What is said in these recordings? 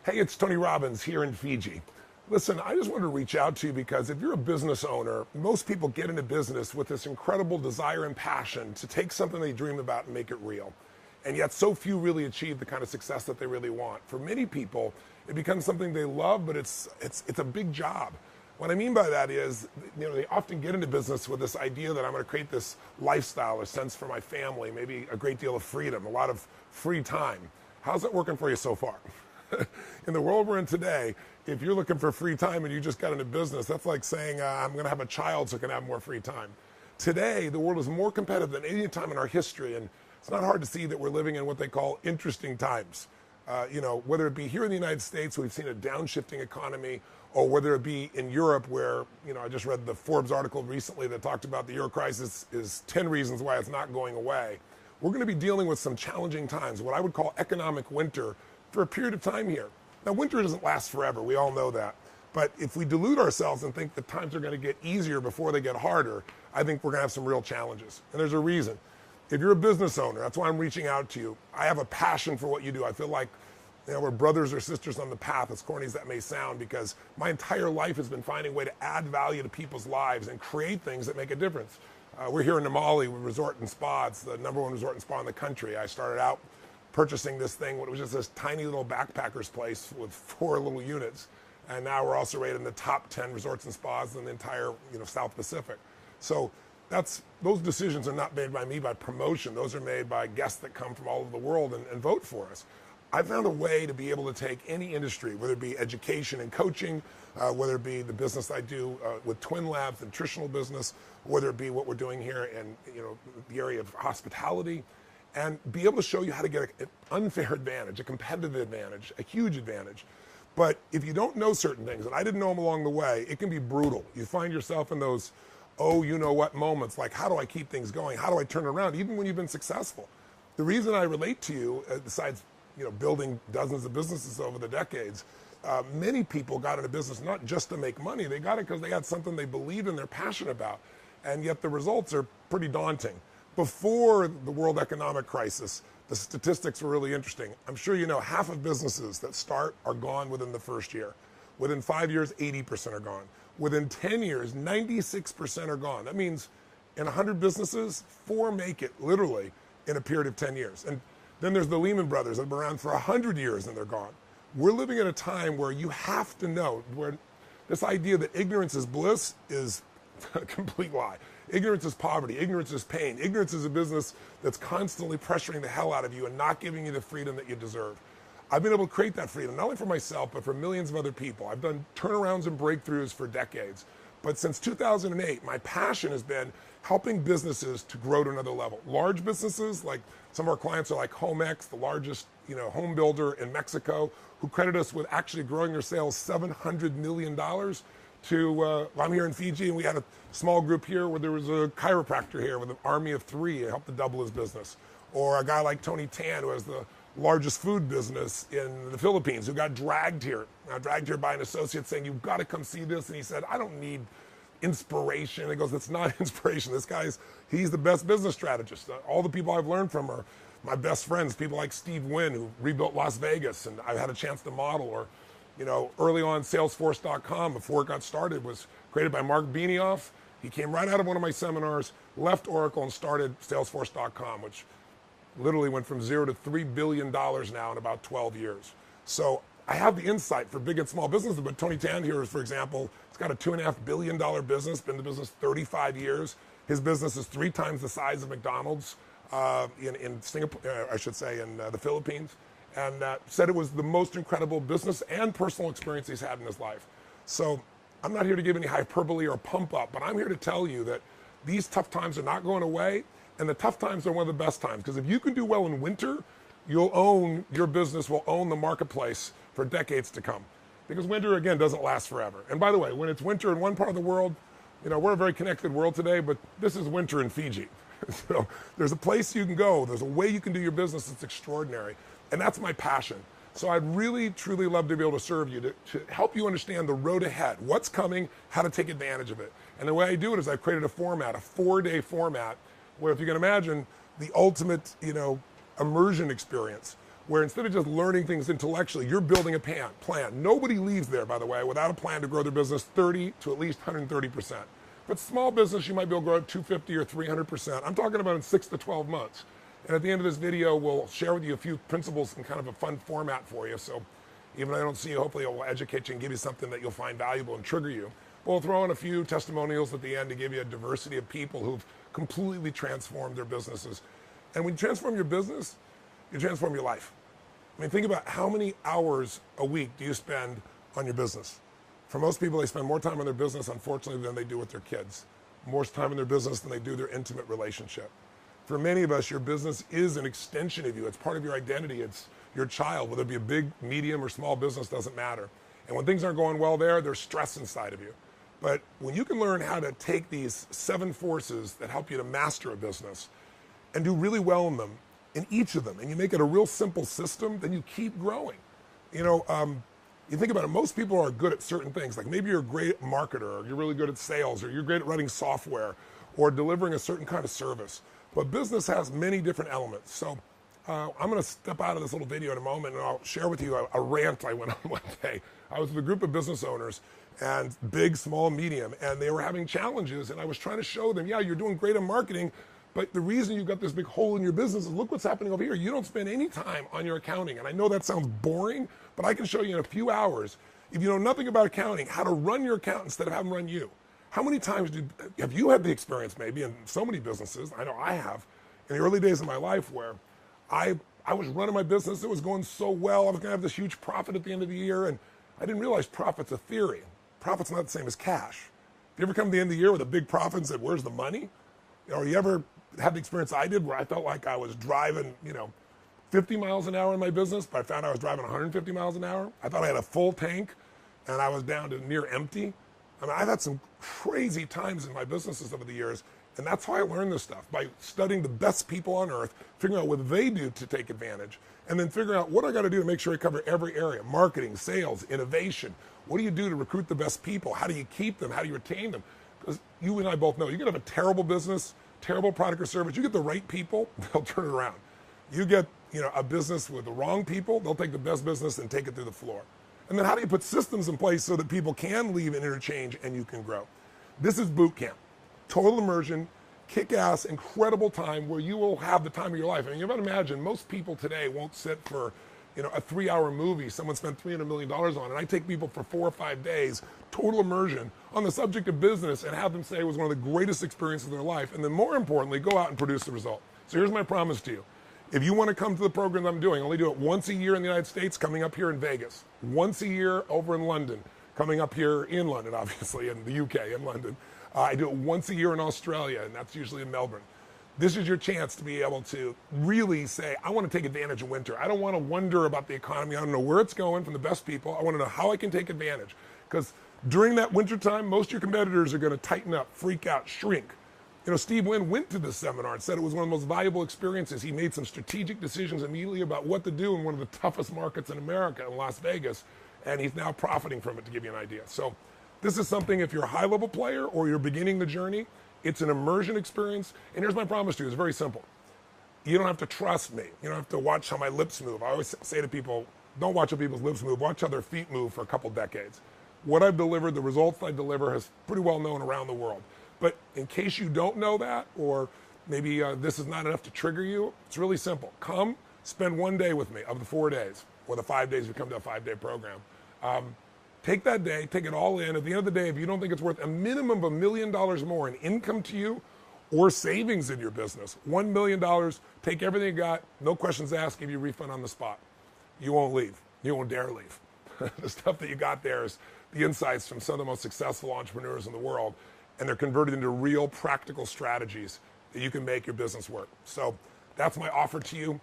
Hey, it's Tony Robbins here in Fiji. Listen, I just wanted to reach out to you because if you're a business owner, most people get into business with this incredible desire and passion to take something they dream about and make it real. And yet so few really achieve the kind of success that they really want. For many people, it becomes something they love, but it's a big job. What I mean by that is, they often get into business with this idea that I'm going to create this lifestyle or sense for my family, maybe a great deal of freedom, a lot of free time. How's that working for you so far? In the world we're in today, if you're looking for free time and you just got into business, that's like saying, I'm going to have a child so I can have more free time. Today, the world is more competitive than any time in our history, and it's not hard to see that we're living in what they call interesting times. Whether it be here in the United States, we've seen a downshifting economy, or whether it be in Europe, where, I just read the Forbes article recently that talked about the Euro crisis is 10 reasons why it's not going away. We're going to be dealing with some challenging times, what I would call economic winter, for a period of time here. Now, winter doesn't last forever. We all know that. But if we delude ourselves and think that times are going to get easier before they get harder, I think we're going to have some real challenges. And there's a reason. If you're a business owner, that's why I'm reaching out to you. I have a passion for what you do. I feel like we're brothers or sisters on the path, as corny as that may sound, because my entire life has been finding a way to add value to people's lives and create things that make a difference. We're here in Namale with Resort and Spa. It's the #1 resort and spa in the country. I started out purchasing this thing when it was just this tiny little backpacker's place with 4 little units. And now we're also rated in the top 10 resorts and spas in the entire South Pacific. So those decisions are not made by me by promotion. Those are made by guests that come from all over the world and vote for us. I found a way to be able to take any industry, whether it be education and coaching, whether it be the business I do with Twin Labs, the nutritional business, whether it be what we're doing here in the area of hospitality, and be able to show you how to get an unfair advantage, a competitive advantage, a huge advantage. But if you don't know certain things, and I didn't know them along the way, it can be brutal. You find yourself in those, you-know-what moments, like how do I keep things going? How do I turn around, even when you've been successful? The reason I relate to you, besides building dozens of businesses over the decades, many people got into business not just to make money. They got it because they had something they believed in, they're passionate about. And yet the results are pretty daunting. Before the world economic crisis, the statistics were really interesting. I'm sure you know half of businesses that start are gone within the first year. Within 5 years, 80% are gone. Within 10 years, 96% are gone. That means in 100 businesses, 4 make it literally in a period of 10 years. And then there's the Lehman Brothers that have been around for 100 years and they're gone. We're living at a time where you have to know, where this idea that ignorance is bliss is a complete lie. Ignorance is poverty. Ignorance is pain. Ignorance is a business that's constantly pressuring the hell out of you and not giving you the freedom that you deserve. I've been able to create that freedom, not only for myself, but for millions of other people. I've done turnarounds and breakthroughs for decades. But since 2008, my passion has been helping businesses to grow to another level. Large businesses, like some of our clients are like HomeX, the largest home builder in Mexico, who credit us with actually growing their sales $700 million. I'm here in Fiji, and we had a small group here where there was a chiropractor here with an army of 3 and helped to double his business. Or a guy like Tony Tan, who has the largest food business in the Philippines, who got dragged here by an associate saying, you've got to come see this. And he said, I don't need inspiration. And he goes, it's not inspiration. He's the best business strategist. All the people I've learned from are my best friends, people like Steve Wynn, who rebuilt Las Vegas, and I've had a chance to model. Or early on, Salesforce.com, before it got started, was created by Mark Benioff. He came right out of one of my seminars, left Oracle, and started Salesforce.com, which literally went from 0 to $3 billion now in about 12 years. So I have the insight for big and small businesses, but Tony Tan here, for example, he's got a $2.5 billion business, been in the business 35 years. His business is 3 times the size of McDonald's in Singapore, I should say, in the Philippines. And said it was the most incredible business and personal experience he's had in his life. So I'm not here to give any hyperbole or pump up, but I'm here to tell you that these tough times are not going away, and the tough times are one of the best times. Because if you can do well in winter, your business will own the marketplace for decades to come. Because winter, again, doesn't last forever. And by the way, when it's winter in one part of the world, we're a very connected world today, but this is winter in Fiji. So there's a place you can go. There's a way you can do your business that's extraordinary. And that's my passion. So I'd really, truly love to be able to serve you, to help you understand the road ahead, what's coming, how to take advantage of it. And the way I do it is I've created a format, a 4-day format, where if you can imagine the ultimate, immersion experience, where instead of just learning things intellectually, you're building a plan. Nobody leaves there, by the way, without a plan to grow their business 30 to at least 130%. But small business, you might be able to grow at 250 or 300%. I'm talking about in 6 to 12 months. And at the end of this video, we'll share with you a few principles in kind of a fun format for you. So even if I don't see you, hopefully it will educate you and give you something that you'll find valuable and trigger you. We'll throw in a few testimonials at the end to give you a diversity of people who've completely transformed their businesses. And when you transform your business, you transform your life. I mean, think about how many hours a week do you spend on your business? For most people, they spend more time on their business, unfortunately, than they do with their kids. More time in their business than they do their intimate relationship. For many of us, your business is an extension of you. It's part of your identity. It's your child. Whether it be a big, medium, or small business, doesn't matter. And when things aren't going well there, there's stress inside of you. But when you can learn how to take these 7 forces that help you to master a business and do really well in them, in each of them, and you make it a real simple system, then you keep growing. You think about it, most people are good at certain things. Like maybe you're a great marketer, or you're really good at sales, or you're great at running software, or delivering a certain kind of service. But business has many different elements. So I'm going to step out of this little video in a moment, and I'll share with you a rant I went on one day. I was with a group of business owners, and big, small, medium, and they were having challenges, and I was trying to show them, yeah, you're doing great in marketing, but the reason you've got this big hole in your business is look what's happening over here. You don't spend any time on your accounting. And I know that sounds boring, but I can show you in a few hours, if you know nothing about accounting, how to run your account instead of having them run you. How many times have you had the experience maybe in so many businesses, I know I have, in the early days of my life where I was running my business, it was going so well, I was gonna have this huge profit at the end of the year, and I didn't realize profit's a theory. Profit's not the same as cash. If you ever come to the end of the year with a big profit and said, where's the money? Or you ever had the experience I did where I felt like I was driving, 50 miles an hour in my business, but I found I was driving 150 miles an hour. I thought I had a full tank and I was down to near empty. I mean, I've had some crazy times in my businesses over the years, and that's how I learned this stuff, by studying the best people on earth, figuring out what they do to take advantage, and then figuring out what I got to do to make sure I cover every area: marketing, sales, innovation. What do you do to recruit the best people? How do you keep them? How do you retain them? Because you and I both know you can have a terrible business, terrible product or service. You get the right people, they'll turn it around. You get a business with the wrong people, they'll take the best business and take it through the floor. And then how do you put systems in place so that people can leave and interchange and you can grow? This is boot camp. Total immersion, kick-ass, incredible time where you will have the time of your life. I mean, you got to imagine, most people today won't sit for a 3-hour movie someone spent $300 million on. And I take people for 4 or 5 days, total immersion, on the subject of business and have them say it was one of the greatest experiences of their life. And then more importantly, go out and produce the result. So here's my promise to you. If you want to come to the program I'm doing, I only do it once a year in the United States, coming up here in Vegas. Once a year over in London, coming up here in London, obviously, in the UK, in London. I do it once a year in Australia, and that's usually in Melbourne. This is your chance to be able to really say, I want to take advantage of winter. I don't want to wonder about the economy. I don't know where it's going from the best people. I want to know how I can take advantage. Because during that winter time, most of your competitors are going to tighten up, freak out, shrink. Steve Wynn went to this seminar and said it was one of the most valuable experiences. He made some strategic decisions immediately about what to do in one of the toughest markets in America, in Las Vegas, and he's now profiting from it, to give you an idea. So this is something, if you're a high-level player or you're beginning the journey, it's an immersion experience. And here's my promise to you. It's very simple. You don't have to trust me. You don't have to watch how my lips move. I always say to people, don't watch how people's lips move. Watch how their feet move for a couple decades. What I've delivered, the results I deliver, is pretty well known around the world. But in case you don't know that, or maybe this is not enough to trigger you, it's really simple. Come, spend 1 day with me of the 4 days, or the 5 days we come to a 5-day program. Take that day, take it all in. At the end of the day, if you don't think it's worth a minimum of $1 million more in income to you or savings in your business, $1 million, take everything you got, no questions asked, give you a refund on the spot. You won't leave. You won't dare leave. The stuff that you got there is the insights from some of the most successful entrepreneurs in the world, and they're converted into real practical strategies that you can make your business work. So that's my offer to you.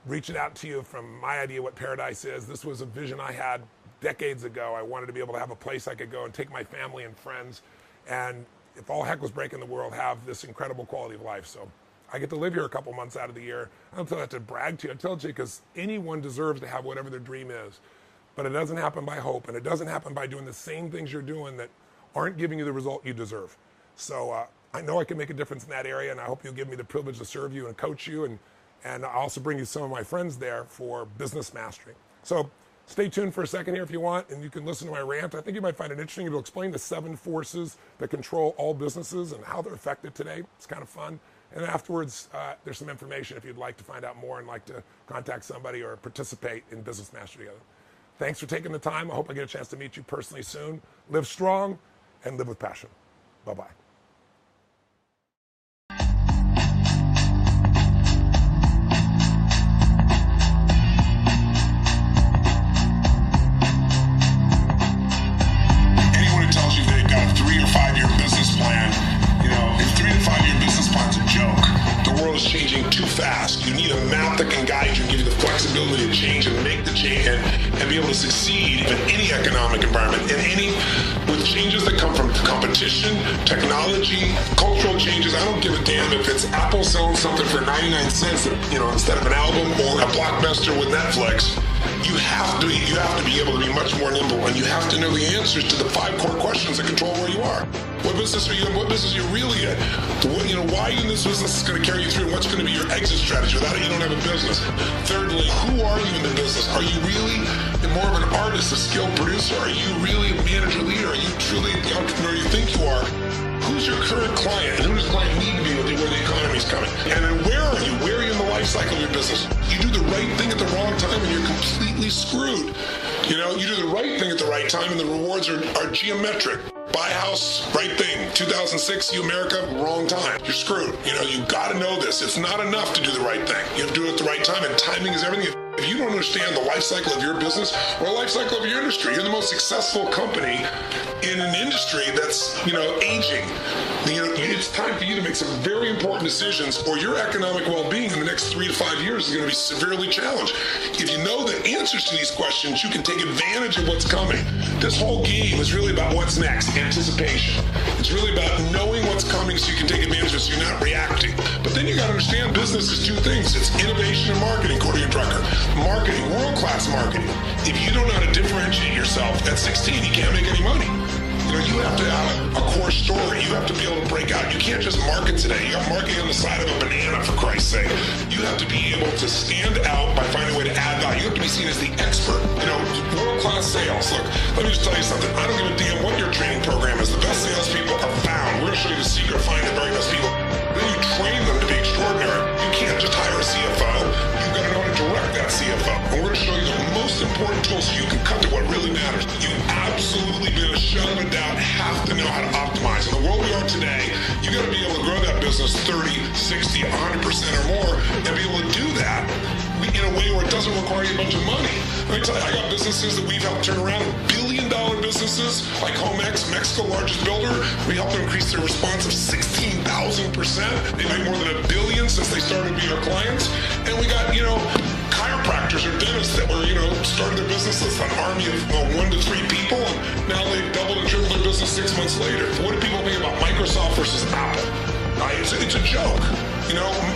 Reaching out to you from my idea what paradise is. This was a vision I had decades ago. I wanted to be able to have a place I could go and take my family and friends, and if all heck was breaking the world, have this incredible quality of life. So I get to live here a couple months out of the year. I don't tell that to brag to you. I tell it to you because anyone deserves to have whatever their dream is. But it doesn't happen by hope, and it doesn't happen by doing the same things you're doing that aren't giving you the result you deserve. So I know I can make a difference in that area, and I hope you'll give me the privilege to serve you and coach you and And I'll also bring you some of my friends there for business mastery. So stay tuned for a second here if you want, and you can listen to my rant. I think you might find it interesting. It'll explain the 7 forces that control all businesses and how they're affected today. It's kind of fun. And afterwards, there's some information if you'd like to find out more and like to contact somebody or participate in business mastery together. Thanks for taking the time. I hope I get a chance to meet you personally soon. Live strong and live with passion. Bye-bye. Anyone who tells you they've got a 3 or 5 year business plan, if 3 to 5 year business plan's a joke. The world is changing too fast. You need a map that can guide you and give you the flexibility to change and make the change and be able to succeed in any economic environment with changes that come from competition, technology, cultural changes. I don't give a damn if it's Apple selling something for 99 cents, instead of an album, or a blockbuster with Netflix. You have to be able to be much more nimble, and you have to know the answers to the 5 core questions that control where you are. What business are you in? What business are you really in? Why are you in this business is going to carry you through, and what's going to be your exit strategy? Without it, you don't have a business. Thirdly, who are you in the business? Are you really more of an artist, a skilled producer? Are you really a manager leader? Are you truly the entrepreneur you think you are? Who's your current client? And who does the client need to be with you where the economy's coming? And then where are you? Where are you in the life cycle of your business? You do the right thing at the wrong time and you're completely screwed. You do the right thing at the right time and the rewards are geometric. Buy a house, right thing. 2006, America, wrong time. You're screwed. You got to know this. It's not enough to do the right thing. You have to do it at the right time, and timing is everything. If you don't understand the life cycle of your business or the life cycle of your industry, you're the most successful company in an industry that's, aging. It's time for you to make some very important decisions, or your economic well-being in the next 3 to 5 years is going to be severely challenged. If you know the answers to these questions, you can take advantage of what's coming. This whole game is really about what's next, anticipation. It's really about knowing what's coming so you can take advantage of it so you're not reacting. But then you got to understand business is 2 things. It's innovation and marketing, according to Drucker. Marketing, world-class marketing. If you don't know how to differentiate yourself at 16, you can't make any money. You have to have a core story. You have to be able to break out. You can't just market today. You got marketing on the side of a banana, for Christ's sake. You have to be able to stand out by finding a way to add value. You have to be seen as the expert. World-class sales. Look, let me just tell you something. I don't give a damn what your training program is. The best salespeople are found. We're going to show you the secret of finding the very best people. Then you train them to be extraordinary. You can't just hire a CFO. You've got to know how to direct that CFO. And we're going to show you the most important tools so you can cut to what really matters. You absolutely, beyond a shadow of a doubt, have to know how to optimize. In the world we are today, you got to be able to grow that business 30, 60, 100% or more, and be able to do that in a way where it doesn't require you a bunch of money. Let me tell you, I got businesses that we've helped turn around, billion-dollar businesses like HomeX, Mexico's largest builder. We helped them increase their response of 16,000%. They made more than $1 billion since they started being our clients. And we got, chiropractors or dentists that were, started their business with an army of 1 to 3 people, and now they've doubled and tripled their business 6 months later. What do people think about Microsoft versus Apple? It's a joke.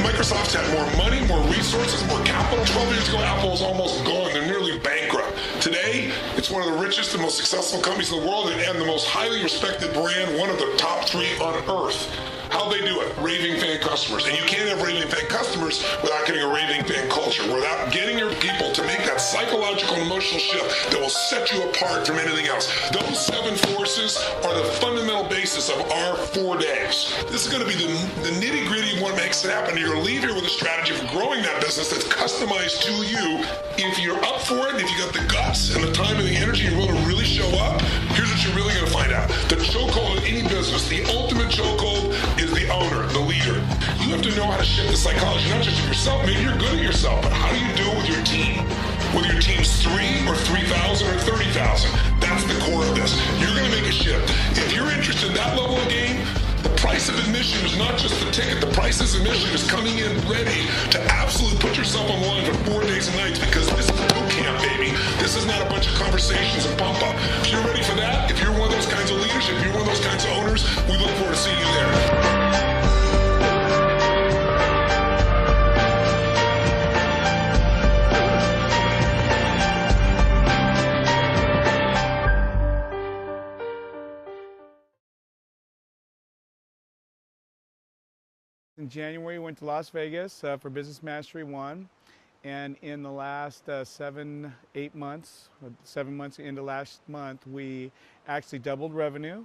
Microsoft's had more money, more resources, more capital. 12 years ago, Apple was almost gone. They're nearly bankrupt. Today, it's one of the richest and most successful companies in the world and the most highly respected brand, one of the top 3 on earth. How they do it? Raving fan customers. And you can't have raving fan customers without getting a raving fan culture, without getting your people to make that psychological and emotional shift that will set you apart from anything else. Those 7 forces are the fundamental basis of our 4 days. This is going to be the nitty-gritty of what makes it happen. You're going to leave here with a strategy for growing that business that's customized to you. If you're up for it, if you got the guts and the time and the energy and will to really show up, here's what you're really going to find out. The chokehold of any business, the ultimate chokehold, is the owner, the leader. You have to know how to shift the psychology, not just of yourself. Maybe you're good at yourself, but how do you do it with your team? Whether your team's 3 or 3,000 or 30,000, that's the core of this. You're going to make a shift. If you're interested in that level of game, the price of admission is not just the ticket. The price of admission is coming in ready to absolutely put yourself on the line for 4 days and nights, because this is boot camp, baby. This is not a bunch of conversations and pump up. If you're ready for that, if you're one of those kinds of leaders, if you're one of those kinds of owners, we look forward to seeing you there. In January, we went to Las Vegas for Business Mastery 1. And in the last 7 months into last month, we actually doubled revenue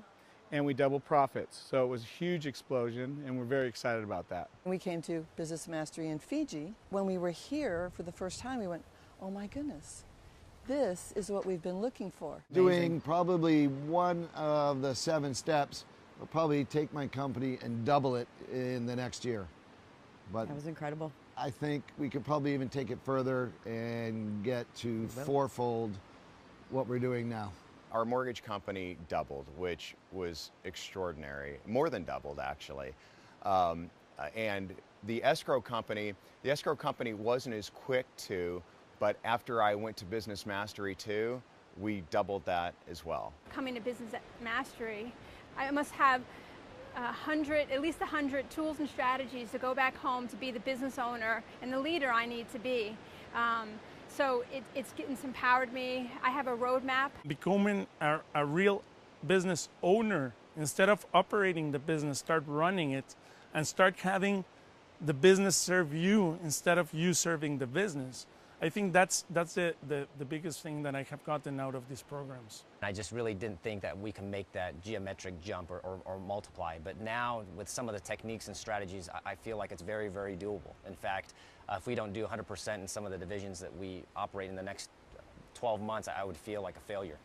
and we doubled profits. So it was a huge explosion, and we're very excited about that. We came to Business Mastery in Fiji. When we were here for the first time, we went, oh my goodness, this is what we've been looking for. Doing probably one of the 7 steps will probably take my company and double it in the next year. But that was incredible. I think we could probably even take it further and get to fourfold what we're doing now. Our mortgage company doubled, which was extraordinary, more than doubled actually. And the escrow company wasn't as quick to, but after I went to Business Mastery 2, we doubled that as well. Coming to Business Mastery, I must have at least 100 tools and strategies to go back home to be the business owner and the leader I need to be. So it's empowered me. I have a roadmap. Becoming a real business owner, instead of operating the business, start running it and start having the business serve you instead of you serving the business. I think that's the biggest thing that I have gotten out of these programs. I just really didn't think that we can make that geometric jump or multiply. But now, with some of the techniques and strategies, I feel like it's very, very doable. In fact, if we don't do 100% in some of the divisions that we operate in the next 12 months, I would feel like a failure.